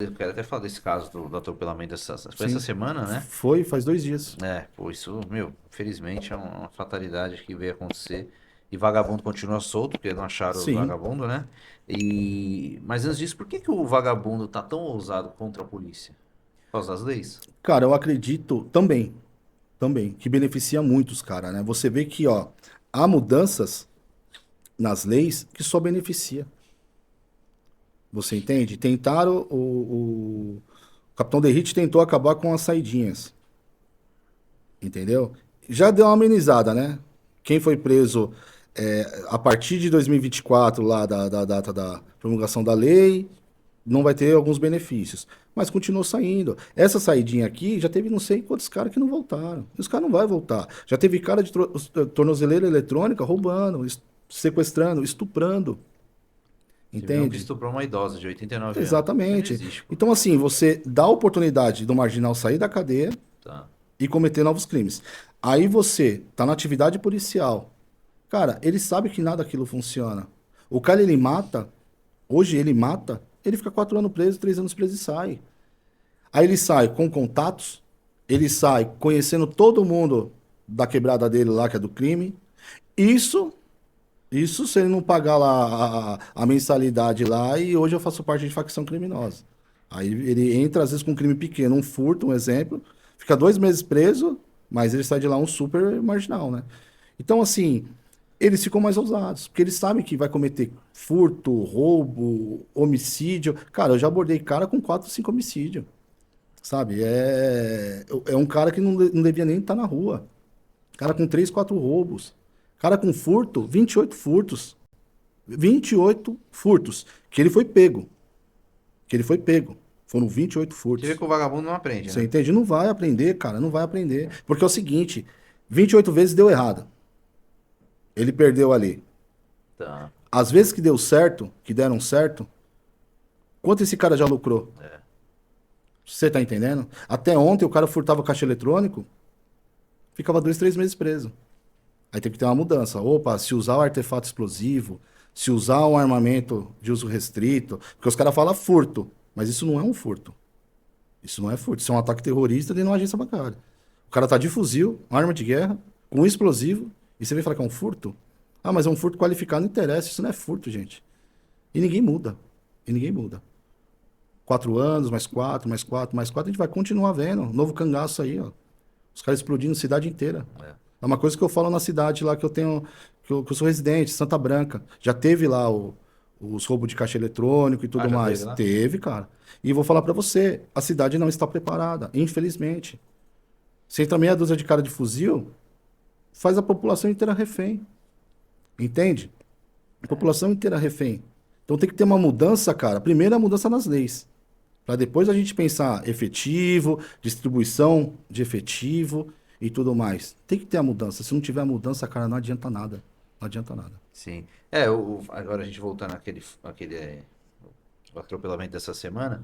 Eu quero até falar desse caso do atropelamento foi essa Sim. semana, né? Foi, faz 2 dias. É, pô, isso, meu, infelizmente é uma fatalidade que veio acontecer. E vagabundo continua solto, porque não acharam o Sim. vagabundo, né? Mas antes disso, por que que o vagabundo tá tão ousado contra a polícia? Por causa das leis? Cara, eu acredito também, que beneficia muitos, cara, né? Você vê que, ó, há mudanças nas leis que só beneficia. Você entende? Tentaram, o Capitão Derrite tentou acabar com as saidinhas, entendeu? Já deu uma amenizada, né? Quem foi preso a partir de 2024, lá da data da promulgação da lei, não vai ter alguns benefícios. Mas continuou saindo. Essa saidinha aqui já teve não sei quantos caras que não voltaram. Os caras não vão voltar. Já teve cara de tornozeleira eletrônica roubando, sequestrando, estuprando. Teve um que Entende? estuprou uma idosa de 89 anos. Isso não Exatamente. existe, pô. Então, assim, você dá a oportunidade do marginal sair da cadeia Tá. e cometer novos crimes. Aí você tá na atividade policial. Cara, ele sabe que nada daquilo funciona. O cara, ele mata, hoje ele mata, ele fica 4 anos preso, 3 anos preso e sai. Aí ele sai com contatos, ele sai conhecendo todo mundo da quebrada dele lá, que é do crime. Isso, isso se ele não pagar lá a mensalidade lá, e hoje eu faço parte de facção criminosa. Aí ele entra, às vezes, com um crime pequeno, um furto, um exemplo, fica 2 meses preso, mas ele sai de lá um super marginal, né? Então, assim, eles ficam mais ousados, porque eles sabem que vai cometer furto, roubo, homicídio. Cara, eu já abordei cara com 4, 5 homicídios. Sabe? É um cara que não devia nem estar na rua. Cara com 3, 4 roubos. Cara com furto, 28 furtos. 28 furtos. Que ele foi pego. Que ele foi pego. Foram 28 Você vê furtos. que o vagabundo não aprende, Você né? entende? Não vai aprender, cara. Não vai aprender. Porque é o seguinte: 28 vezes deu errado. Ele perdeu ali. Tá. As vezes que deu certo, que deram certo, quanto esse cara já lucrou? É. Você tá entendendo? Até ontem o cara furtava caixa eletrônico, ficava 2, 3 meses preso. Aí tem que ter uma mudança. Opa, se usar o artefato explosivo, se usar um armamento de uso restrito, porque os caras falam furto, mas isso não é um furto. Isso não é furto, isso é um ataque terrorista dentro de uma agência bancária. O cara tá de fuzil, arma de guerra, com explosivo, e você vem falar que é um furto? Ah, mas é um furto qualificado, não interessa, isso não é furto, gente. E ninguém muda. E ninguém muda. 4 anos, mais 4, mais 4, mais 4, a gente vai continuar vendo. Novo cangaço aí, ó. Os caras explodindo a cidade inteira. É. É uma coisa que eu falo na cidade lá que eu tenho, que eu sou residente, Santa Branca. Já teve lá os roubos de caixa eletrônico e Ah, tudo já teve mais. lá? Teve, cara. E vou falar pra você, a cidade não está preparada, infelizmente. Se entra meia dúzia de cara de fuzil, faz a população inteira refém. Entende? A população inteira refém. Então tem que ter uma mudança, cara. Primeiro é a mudança nas leis. Para depois a gente pensar efetivo, distribuição de efetivo e tudo mais. Tem que ter a mudança. Se não tiver a mudança, cara, não adianta nada. Não adianta nada. Sim. Agora a gente voltando o atropelamento dessa semana.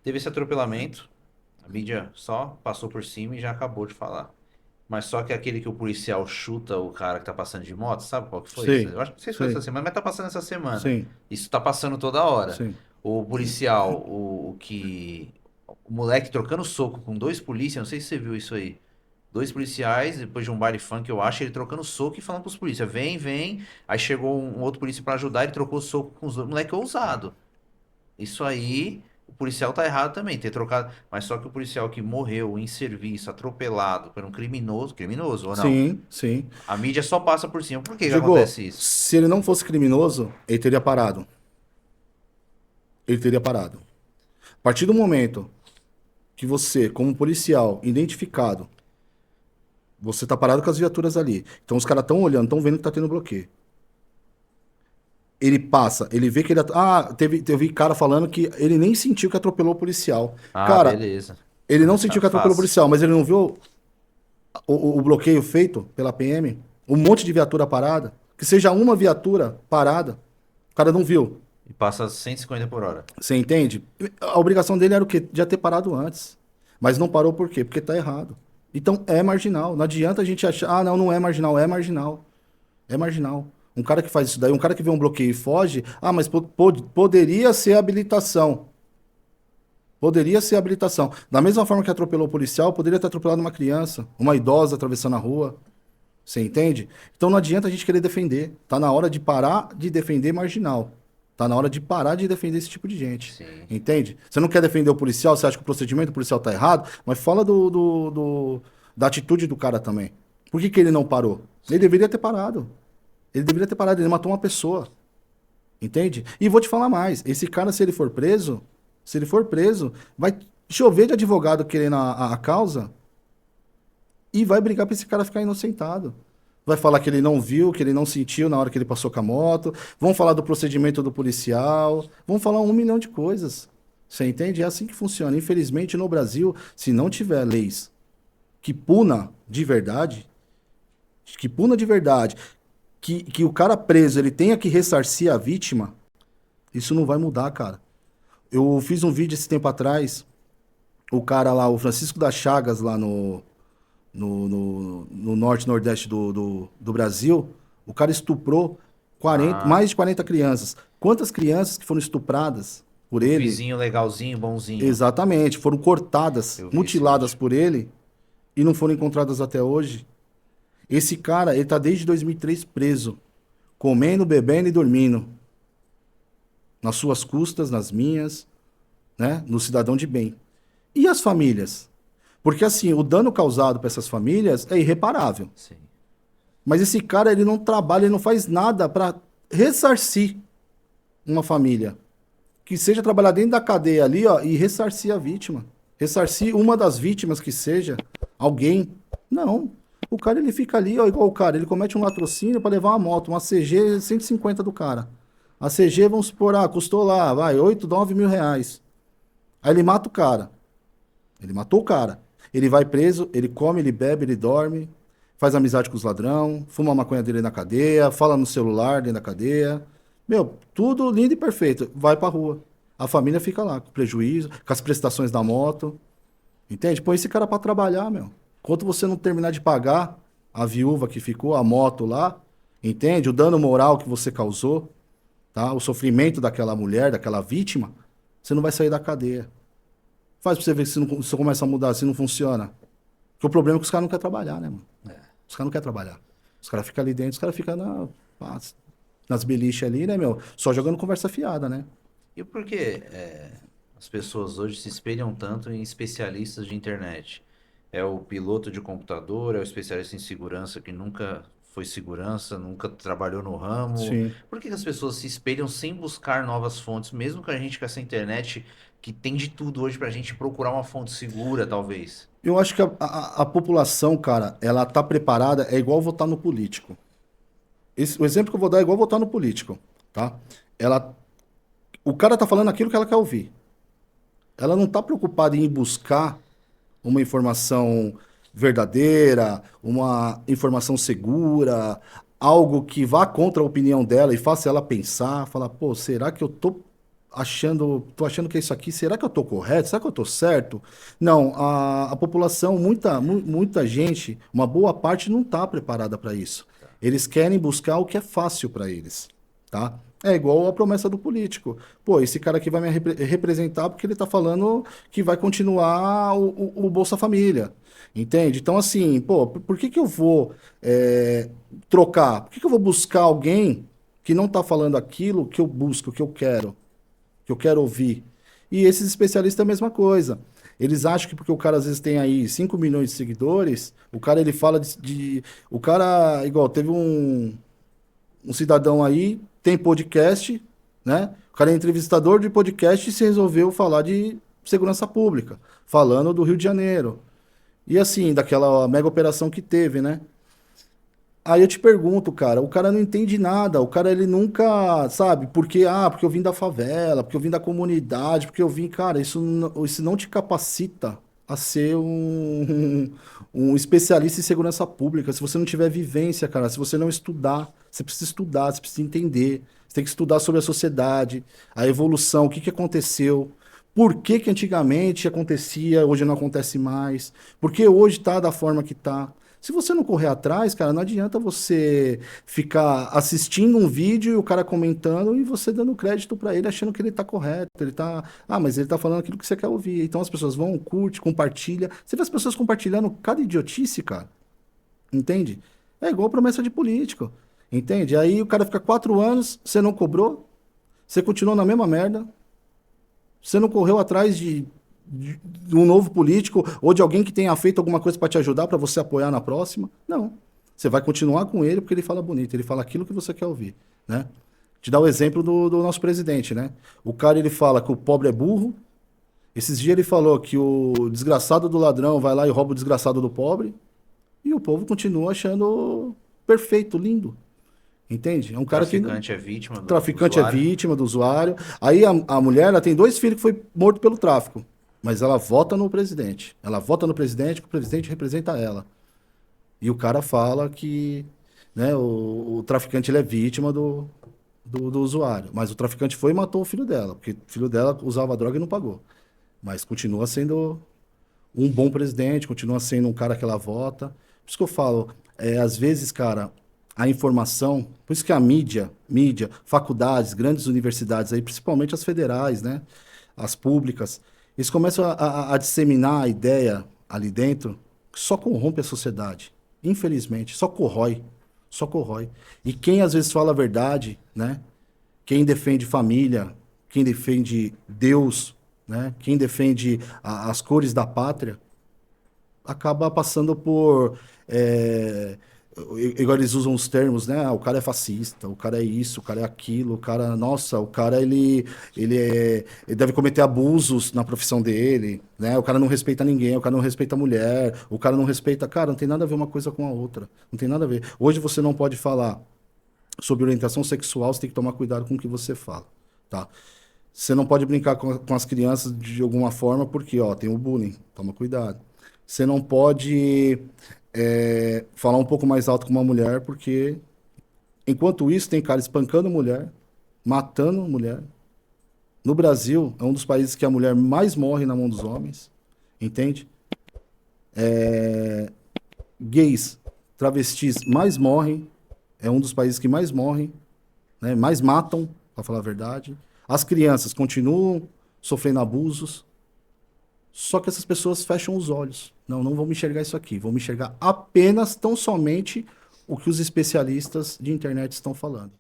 Teve esse atropelamento, a mídia só passou por cima e já acabou de falar. Mas só que aquele que o policial chuta o cara que tá passando de moto, sabe qual que foi isso? Sei, Eu acho que não sei se foi essa sei, semana, mas tá passando essa semana. sim, Isso tá passando toda hora. sim. O policial, o que. O moleque trocando soco com dois policiais, não sei se você viu isso aí. Dois policiais, depois de um baile funk, eu acho, ele trocando soco e falando pros policiais, vem, vem. Aí chegou um outro polícia pra ajudar, ele trocou soco com os dois. Moleque ousado. Isso aí, o policial tá errado também, ter trocado. Mas só que o policial que morreu em serviço, atropelado por um criminoso, criminoso ou não? Sim, sim. A mídia só passa por cima. Por que que Diego, acontece isso? se ele não fosse criminoso, ele teria parado. Ele teria parado. A partir do momento que você, como policial, identificado, você tá parado com as viaturas ali. Então os caras estão olhando, estão vendo que tá tendo bloqueio. Ele passa, ele vê que ele. Teve cara falando que ele nem sentiu que atropelou o policial. Ah, Cara, beleza. ele não sentiu que atropelou o Fácil. policial, mas ele não viu o bloqueio feito pela PM? Um monte de viatura parada? Que seja uma viatura parada. O cara não viu. E passa 150 por hora. Você entende? A obrigação dele era o quê? Já ter parado antes. Mas não parou por quê? Porque tá errado. Então é marginal. Não adianta a gente achar, não, não é marginal, é marginal. É marginal. Um cara que faz isso daí, um cara que vê um bloqueio e foge, mas poderia ser habilitação. Poderia ser habilitação. Da mesma forma que atropelou o policial, poderia ter atropelado uma criança, uma idosa atravessando a rua. Você entende? Então não adianta a gente querer defender. Tá na hora de parar de defender marginal. Tá na hora de parar de defender esse tipo de gente. Sim. Entende? Você não quer defender o policial, você acha que o procedimento policial tá errado, mas fala da atitude do cara também. Por que ele não parou? Ele deveria ter parado. Ele deveria ter parado, ele matou uma pessoa. Entende? E vou te falar mais. Esse cara, se ele for preso, vai chover de advogado querendo a causa e vai brigar pra esse cara ficar inocentado. Vai falar que ele não viu, que ele não sentiu na hora que ele passou com a moto. Vão falar do procedimento do policial. Vão falar 1 milhão de coisas. Você entende? É assim que funciona. Infelizmente, no Brasil, se não tiver leis que puna de verdade, que o cara preso ele tenha que ressarcir a vítima, isso não vai mudar, cara. Eu fiz um vídeo esse tempo atrás, o cara lá, o Francisco das Chagas, lá no norte e nordeste do Brasil, o cara estuprou Ah, mais de 40 crianças. Quantas crianças que foram estupradas por o ele? vizinho legalzinho, bonzinho. Exatamente, foram cortadas, Eu vi esse mutiladas vídeo. por ele e não foram encontradas até hoje. Esse cara, ele tá desde 2003 preso, comendo, bebendo e dormindo. Nas suas custas, nas minhas, né? No cidadão de bem. E as famílias? Porque assim, o dano causado para essas famílias é irreparável. Sim. Mas esse cara, ele não trabalha, ele não faz nada para ressarcir uma família. Que seja trabalhar dentro da cadeia ali, ó, e ressarcir a vítima. Ressarcir uma das vítimas que seja alguém. Não. O cara, ele fica ali, ó, igual o cara, ele comete um latrocínio para levar uma moto, uma CG 150 do cara. A CG, vamos supor, custou lá, vai, 8, 9 mil reais. Aí ele mata o cara. Ele matou o cara. Ele vai preso, ele come, ele bebe, ele dorme, faz amizade com os ladrão, fuma a maconha dele na cadeia, fala no celular dentro da cadeia. Meu, tudo lindo e perfeito. Vai pra rua. A família fica lá, com prejuízo, com as prestações da moto. Entende? Põe esse cara pra trabalhar, meu. Enquanto você não terminar de pagar a viúva que ficou, a moto lá, entende? O dano moral que você causou, tá? O sofrimento daquela mulher, daquela vítima, você não vai sair da cadeia. Faz pra você ver se não, se começa a mudar, se não funciona. Porque o problema é que os caras não querem trabalhar, né, mano? Os caras não querem trabalhar. Os caras ficam ali dentro, os caras ficam nas beliches ali, né, meu? Só jogando conversa fiada, né? E por que as pessoas hoje se espelham tanto em especialistas de internet? É o piloto de computador, é o especialista em segurança que nunca foi segurança, nunca trabalhou no ramo. Sim. Por que que as pessoas se espelham sem buscar novas fontes, mesmo que a gente com essa internet que tem de tudo hoje pra gente procurar uma fonte segura, talvez? Eu acho que a população, cara, ela tá preparada, é igual votar no político. O exemplo que eu vou dar é igual votar no político, tá? Ela, o cara tá falando aquilo que ela quer ouvir. Ela não tá preocupada em ir buscar uma informação verdadeira, uma informação segura, algo que vá contra a opinião dela e faça ela pensar, falar, pô, será que eu tô achando que é isso aqui, será que eu tô correto? Será que eu tô certo? Não, a população, muita gente, uma boa parte não tá preparada para isso. Eles querem buscar o que é fácil para eles, tá? É igual a promessa do político. Pô, esse cara aqui vai me representar porque ele tá falando que vai continuar o Bolsa Família. Entende? Então, assim, pô, por que que eu vou trocar? Por que que eu vou buscar alguém que não tá falando aquilo que eu busco, que eu quero ouvir? E esses especialistas é a mesma coisa. Eles acham que porque o cara às vezes tem aí 5 milhões de seguidores, o cara ele fala o cara, igual, teve um cidadão aí, tem podcast, né? O cara é entrevistador de podcast e se resolveu falar de segurança pública, falando do Rio de Janeiro. E assim, daquela mega operação que teve, né? Aí eu te pergunto, cara, o cara não entende nada, o cara ele nunca, sabe, porque eu vim da favela, porque eu vim da comunidade, porque eu vim, cara, isso não te capacita a ser um especialista em segurança pública, se você não tiver vivência, cara, se você não estudar, você precisa entender, você tem que estudar sobre a sociedade, a evolução, o que que aconteceu, por que que antigamente acontecia, hoje não acontece mais, por que hoje tá da forma que tá. Se você não correr atrás, cara, não adianta você ficar assistindo um vídeo e o cara comentando e você dando crédito pra ele achando que ele tá correto. Ele tá, mas ele tá falando aquilo que você quer ouvir. Então as pessoas vão, curte, compartilha. Você vê as pessoas compartilhando cada idiotice, cara. Entende? É igual promessa de político. Entende? Aí o cara fica 4 anos, você não cobrou, você continuou na mesma merda, você não correu atrás de um novo político ou de alguém que tenha feito alguma coisa para te ajudar, para você apoiar na próxima. Não. Você vai continuar com ele porque ele fala bonito, ele fala aquilo que você quer ouvir, né? Te dá o exemplo do nosso presidente, né? O cara, ele fala que o pobre é burro. Esses dias ele falou que o desgraçado do ladrão vai lá e rouba o desgraçado do pobre. E o povo continua achando perfeito, lindo. Entende? É um cara que Traficante é vítima do traficante é usuário. vítima do usuário. Aí a mulher, ela tem 2 filhos que foi morto pelo tráfico, mas ela vota no presidente. Ela vota no presidente, que o presidente representa ela. E o cara fala que, né, o traficante ele é vítima do usuário, mas o traficante foi e matou o filho dela, porque o filho dela usava droga e não pagou. Mas continua sendo um bom presidente, continua sendo um cara que ela vota. Por isso que eu falo, às vezes, cara, a informação, por isso que a mídia, faculdades, grandes universidades aí, principalmente as federais, né, as públicas, eles começam a disseminar a ideia ali dentro que só corrompe a sociedade. Infelizmente, só corrói, só corrói. E quem às vezes fala a verdade, né, quem defende família, quem defende Deus, né, quem defende as cores da pátria, acaba passando por. Igual eles usam os termos, né? O cara é fascista, o cara é isso, o cara é aquilo, o cara. Nossa, o cara ele deve cometer abusos na profissão dele, né? O cara não respeita ninguém, o cara não respeita a mulher, o cara não respeita. Cara, não tem nada a ver uma coisa com a outra. Não tem nada a ver. Hoje você não pode falar sobre orientação sexual, você tem que tomar cuidado com o que você fala, tá? Você não pode brincar com as crianças de alguma forma, porque, ó, tem o bullying, toma cuidado. Você não pode falar um pouco mais alto com uma mulher, porque enquanto isso tem cara espancando mulher, matando mulher. No Brasil, é um dos países que a mulher mais morre na mão dos homens, entende? Gays, travestis mais morrem, é um dos países que mais morrem, né? Mais matam, para falar a verdade. As crianças continuam sofrendo abusos, só que essas pessoas fecham os olhos. Não, não vão me enxergar isso aqui. Vão me enxergar apenas, tão somente, o que os especialistas de internet estão falando.